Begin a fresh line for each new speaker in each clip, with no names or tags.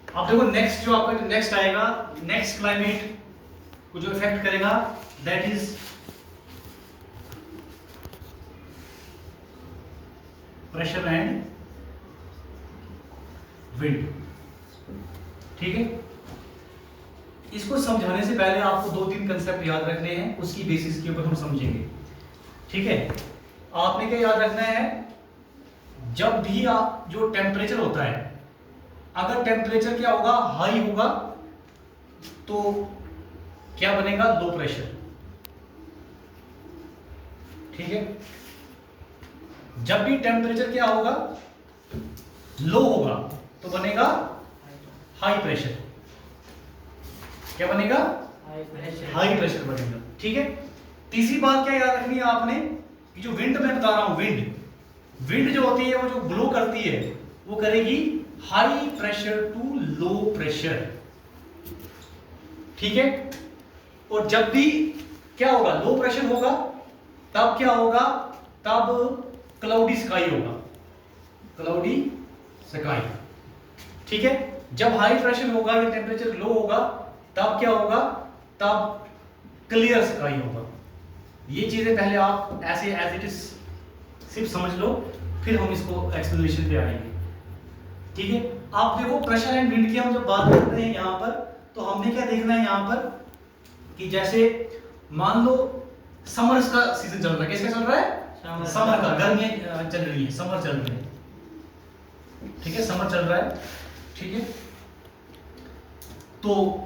अब देखो नेक्स्ट जो आपका नेक्स्ट आएगा, नेक्स्ट क्लाइमेट को जो इफेक्ट करेगा that is pressure and wind. ठीक है, इसको समझाने से पहले आपको दो तीन कंसेप्ट याद रखने हैं, उसकी बेसिस के ऊपर हम समझेंगे। ठीक है, आपने क्या याद रखना है, जब भी आप जो टेम्परेचर होता है, अगर टेम्परेचर क्या होगा, हाई होगा, तो क्या बनेगा, लो प्रेशर। ठीक है, जब भी टेम्परेचर क्या होगा, लो होगा, तो बनेगा हाई प्रेशर। क्या बनेगा, हाई प्रेशर बनेगा। ठीक है, तीसरी बात क्या याद रखनी है आपने, कि जो विंड मैं बता रहा हूं, विंड जो होती है वो जो ब्लो करती है वो करेगी high pressure to low pressure. ठीक है, और जब भी क्या होगा, लो प्रेशर होगा, तब क्या होगा, तब क्लाउडी स्काई होगा, क्लाउडी स्काई। ठीक है, जब हाई प्रेशर होगा या टेम्परेचर लो होगा, तब क्या होगा, तब क्लियर स्काई होगा। ये चीजें पहले आप ऐसे एज इट इज सिर्फ समझ लो, फिर हम इसको एक्सप्लेनेशन पे आएंगे। ठीक है, आप देखो प्रेशर एंड विंड की हम जब बात करते हैं यहां पर, तो हमने क्या देखना है यहां पर, कि जैसे मान लो समर का सीजन चल रहा है, किसका चल रहा है, समर का, गर्मियां चल रही है, समर चल रही है। ठीक है, समर चल रहा है। ठीक है, तो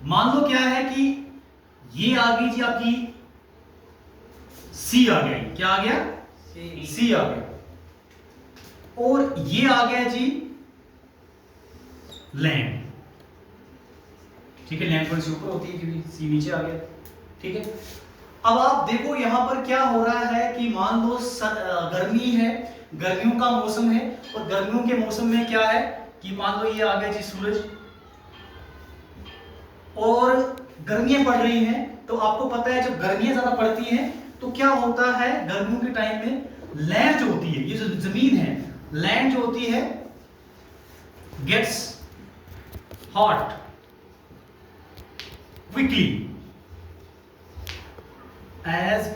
मान लो क्या है कि ये आ गई जी आपकी सी आ गया, क्या आ गया, सी आ गया, और ये आ गया जी लैंड। ठीक है, लैंड पर से ऊपर होती है क्योंकि सी नीचे आ गया। ठीक है, अब आप देखो यहां पर क्या हो रहा है कि मान लो गर्मी है, गर्मियों का मौसम है, और गर्मियों के मौसम में क्या है कि मान लो ये आ गया जी सूरज, और गर्मियां पड़ रही हैं, तो आपको पता है जब गर्मियां ज्यादा पड़ती हैं तो क्या होता है, गर्मियों के टाइम में लैंड जो होती है, ये जो जमीन है, लैंड जो होती है gets hot quickly as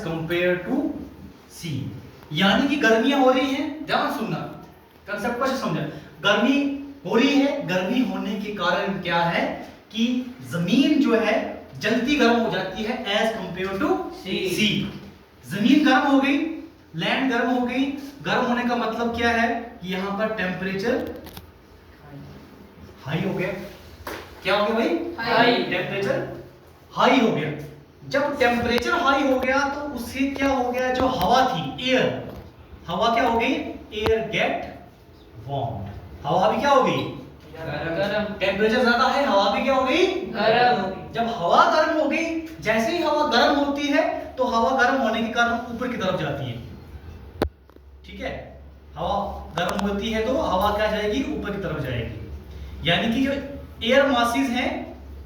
compare to sea. यानी कि गर्मियां हो रही हैं, ध्यान सुनना, कंसेप्ट को समझा, गर्मी हो रही है, गर्मी होने के कारण क्या है कि जमीन जो है जल्दी गर्म हो जाती है एज कंपेयर टू सी। जमीन गर्म हो गई, लैंड गर्म हो गई, गर्म होने का मतलब क्या है कि यहां पर टेम्परेचर हाई हो गया। क्या हो गया भाई, हाई, टेम्परेचर हाई हो गया। जब टेम्परेचर हाई हो गया तो उससे क्या हो गया, जो हवा थी, एयर, हवा क्या हो गई, एयर गेट वार्म, हवा भी क्या हो गई, गर्म। टेम्परेचर ज्यादा है, हवा भी क्या हो गई, गर्म। जब हवा गर्म हो गई, जैसे ही हवा गर्म होती है तो हवा गर्म होने के कारण ऊपर की तरफ जाती है। ठीक है, हवा गर्म होती है तो हवा क्या जाएगी, ऊपर की तरफ जाएगी। यानी कि जो एयर मासेस हैं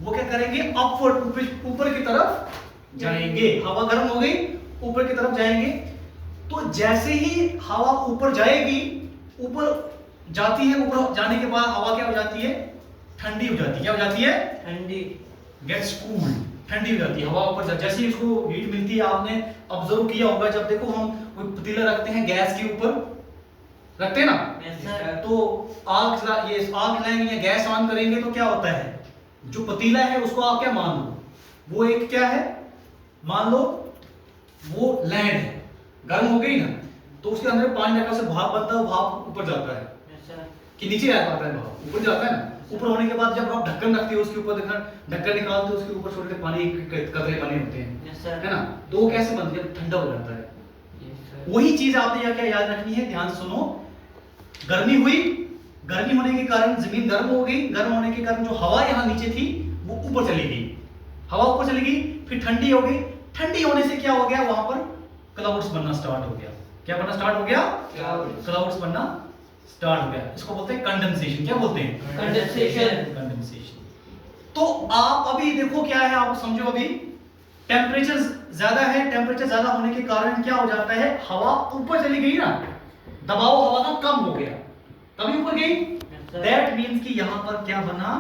वो क्या करेंगे, अपवर्ड, ऊपर की तरफ जाएंगे। हवा गर्म हो गई, ऊपर की तरफ जाएंगे। तो जैसे ही हवा ऊपर जाएगी, ऊपर जाती है, ऊपर जाने के बाद हवा क्या हो जाती है, ठंडी हो जाती है। क्या हो जाती है, ठंडी, गेट्स कूल, ठंडी हो जाती है हवा ऊपर। जैसे ही उसको हीट मिलती है, आपने ऑब्जर्व किया होगा, जब देखो हम कोई पतीला रखते हैं गैस के ऊपर, रखते हैं ना, तो आग, ये आग जलाएंगे या गैस ऑन करेंगे तो क्या होता है, जो पतीला है उसको आप क्या मान लो, वो एक क्या है, मान लो वो लैंड है, गर्म हो गई ना, तो उसके अंदर पानी रखा से भाप बनता है, भाप ऊपर जाता है कि नीचे आ पाता है, भाप ऊपर जाता है ना। ऊपर होने के बाद जब आप ढक्कन रखते हो उसके ऊपर, देखना ढक्कन निकालते हो, उसके ऊपर छोटे पानी कतरे बने होते हैं, है ना, तो वो कैसे बनते हैं, ठंडा हो जाता है। वही चीज आपने यहाँ क्या याद रखनी है, ध्यान सुनो, गर्मी हुई, गर्मी होने के कारण जमीन गर्म हो गई, गर्म होने के कारण जो हवा यहाँ नीचे थी वो ऊपर चली गई, हवा ऊपर चली गई, फिर ठंडी हो गई, ठंडी होने से क्या हो गया, वहां पर क्लाउड्स बनना स्टार्ट हो गया। क्या बनना स्टार्ट हो गया, क्लाउड्स बनना स्टार्ट हो गया। इसको बोलते हैं कंडेंसेशन। क्या बोलते हैं, कंडेंसेशन। तो आप अभी देखो क्या है, आप समझो, अभी टेम्परेचर ज्यादा है, टेम्परेचर ज्यादा होने के कारण क्या हो जाता है, हवा ऊपर चली गई ना, दबाव हवा का कम हो गया, कभी ऊपर गई, दैट मीन्स कि यहां पर क्या बना,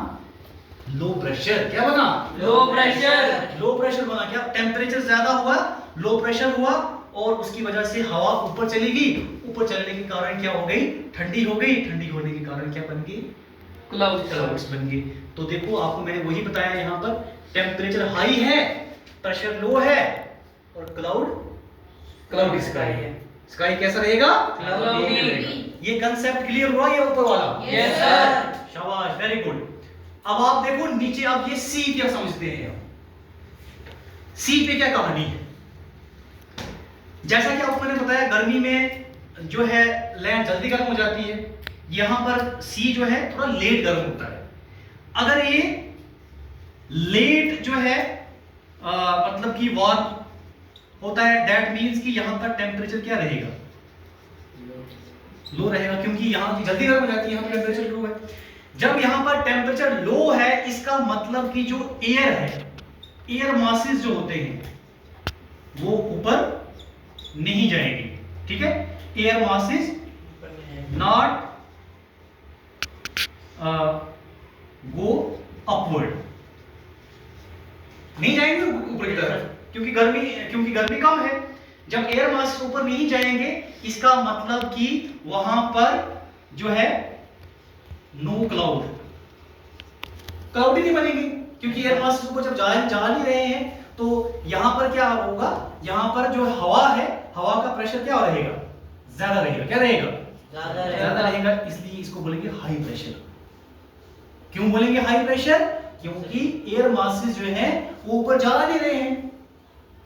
लो प्रेशर। क्या बना,
लो प्रेशर।
लो प्रेशर बना। क्या, टेम्परेचर ज्यादा हुआ, लो प्रेशर हुआ और उसकी वजह से हवा ऊपर चलेगी, ऊपर चलने के कारण क्या हो गई, ठंडी हो गई, ठंडी होने के कारण क्या बन गई, क्लाउड्स बन गई। तो देखो आपको मैंने वही बताया, यहाँ पर टेम्परेचर हाई है, प्रेशर लो है और क्लाउडी स्काई है। स्काई कैसा रहेगा,
क्लाउडी।
ये कंसेप्ट क्लियर हुआ ये ऊपर वाला?
Yes sir.
शाबाश, वेरी गुड। अब आप देखो नीचे, आप ये सी क्या समझते हैं, सी पे क्या कहानी है। जैसा कि आपको मैंने बताया गर्मी में जो है लैंड जल्दी गर्म हो जाती है, यहां पर सी जो है थोड़ा लेट गर्म होता है। अगर ये लेट जो है मतलब कि वार्म होता है, दैट मींस कि यहां पर टेम्परेचर क्या रहेगा, लो रहेगा, क्योंकि यहां जल्दी गर्म हो जाती है, यहां पर टेम्परेचर लो है। जब यहां पर टेम्परेचर लो है, इसका मतलब कि जो एयर है, एयर मासेस जो होते हैं वो ऊपर नहीं जाएंगे, ठीक है, air masses not go upward, नहीं जाएंगे ऊपर की तरफ, क्योंकि गर्मी कम है। जब एयर मास ऊपर नहीं जाएंगे, इसका मतलब कि वहां पर जो है नो क्लाउड, क्लाउड ही नहीं बनेगी, क्योंकि एयर मास ऊपर जब जा नहीं रहे हैं तो यहां पर क्या होगा, यहां पर जो हवा है, हवा का प्रेशर क्या रहेगा, ज्यादा रहेगा। क्या रहेगा, ज्यादा रहेगा, इसलिए इसको बोलेंगे हाई प्रेशर। क्यों बोलेंगे हाई प्रेशर, क्योंकि एयर मासेस जो है वो ऊपर जा नहीं रहे हैं,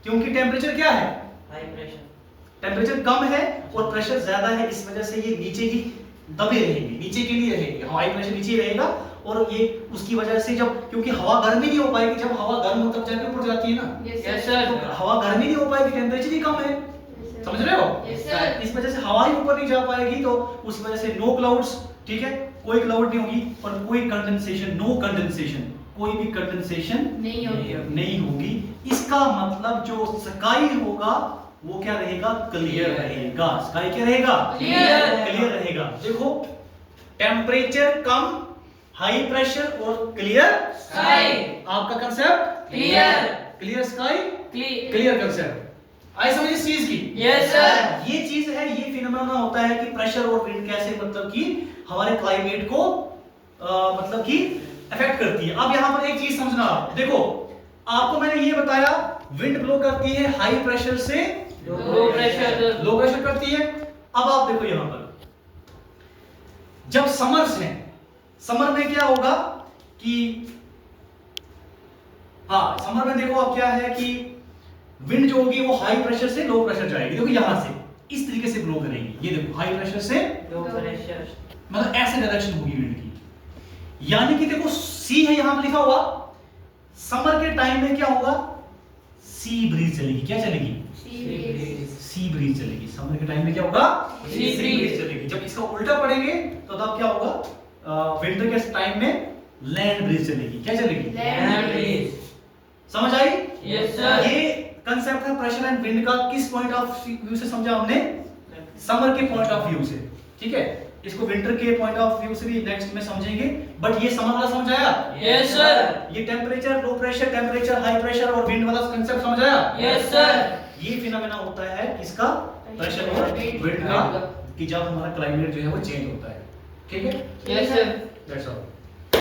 क्योंकि टेम्परेचर क्या है,
हाई प्रेशर,
टेम्परेचर कम है और प्रेशर ज्यादा है, इस वजह से ये नीचे ही दबे रहेंगे, नीचे के लिए रहेंगे, हाई प्रेशर नीचे रहेगा। और ये उसकी वजह से जब, क्योंकि हवा गर्म ही नहीं हो पाएगी, जब हवा गर्म हो तब जाके ऊपर जाती है ना।
Yes sir.
तो हवा गर्म ही नहीं हो पाएगी, टेम्परेचर ही कम है, समझ रहे हो।
Yes sir.
इस वजह से हवा ही ऊपर नहीं जा पाएगी, तो उस वजह से नो क्लाउड्स, ठीक है, कोई क्लाउड नहीं होगी और कोई कंडेंसेशन, नो कंडेंसेशन, कोई भी कंडेंसेशन नहीं होगी। इसका मतलब जो स्काई होगा वो क्या रहेगा, क्लियर रहेगा। स्काई क्या रहेगा, क्लियर रहेगा। देखो टेम्परेचर कम, हाई प्रेशर और क्लियर
स्काई,
आपका concept clear sky, clear concept. आई समझ इस चीज की?
Yes sir.
ये चीज है, ये फिनोमेना होता है कि प्रेशर और विंड कैसे मतलब कि हमारे क्लाइमेट को मतलब कि अफेक्ट करती है। अब यहां पर एक चीज समझना, देखो आपको मैंने ये बताया विंड ब्लो करती है हाई प्रेशर से
लो प्रेशर
करती है। अब आप देखो यहां पर जब समर्स हैं, समर में क्या होगा कि हाँ, समर में देखो अब क्या है कि विंड जो होगी वो हाई प्रेशर से लो प्रेशर जाएगी। देखो यहां से इस तरीके से ब्लो करेगी, ये देखो हाई प्रेशर से
लो प्रेशर,
मतलब ऐसे डायरेक्शन होगी विंड की। यानी कि देखो सी है यहां पर लिखा हुआ, समर के टाइम में क्या होगा, सी ब्रीज चलेगी। क्या चलेगी, सी ब्रीज चलेगी। समर के टाइम में क्या होगा,
सी ब्रीज
चलेगी। जब इसका उल्टा पढ़ेंगे तो तब क्या होगा, विंटर के टाइम में लैंड ब्रीज चलेगी। क्या चलेगी,
लैंड ब्रीज।
समझ आई?
Yes sir.
ये कंसेप्ट है प्रेशर एंड विंड का, किस पॉइंट ऑफ व्यू से समझा हमने, समर के पॉइंट ऑफ व्यू से, ठीक है। इसको विंटर के पॉइंट ऑफ व्यू से भी नेक्स्ट में समझेंगे, बट ये समर वाला समझ आया?
Yes sir.
ये temperature, low pressure, temperature, high pressure और विंड वाला कंसेप्ट समझ आया?
Yes sir.
ये फिनोमेना होता है इसका, प्रेशर और विंड का, कि जब हमारा क्लाइमेट जो है वो चेंज होता है, ठीक है।
Yes sir.
That's all.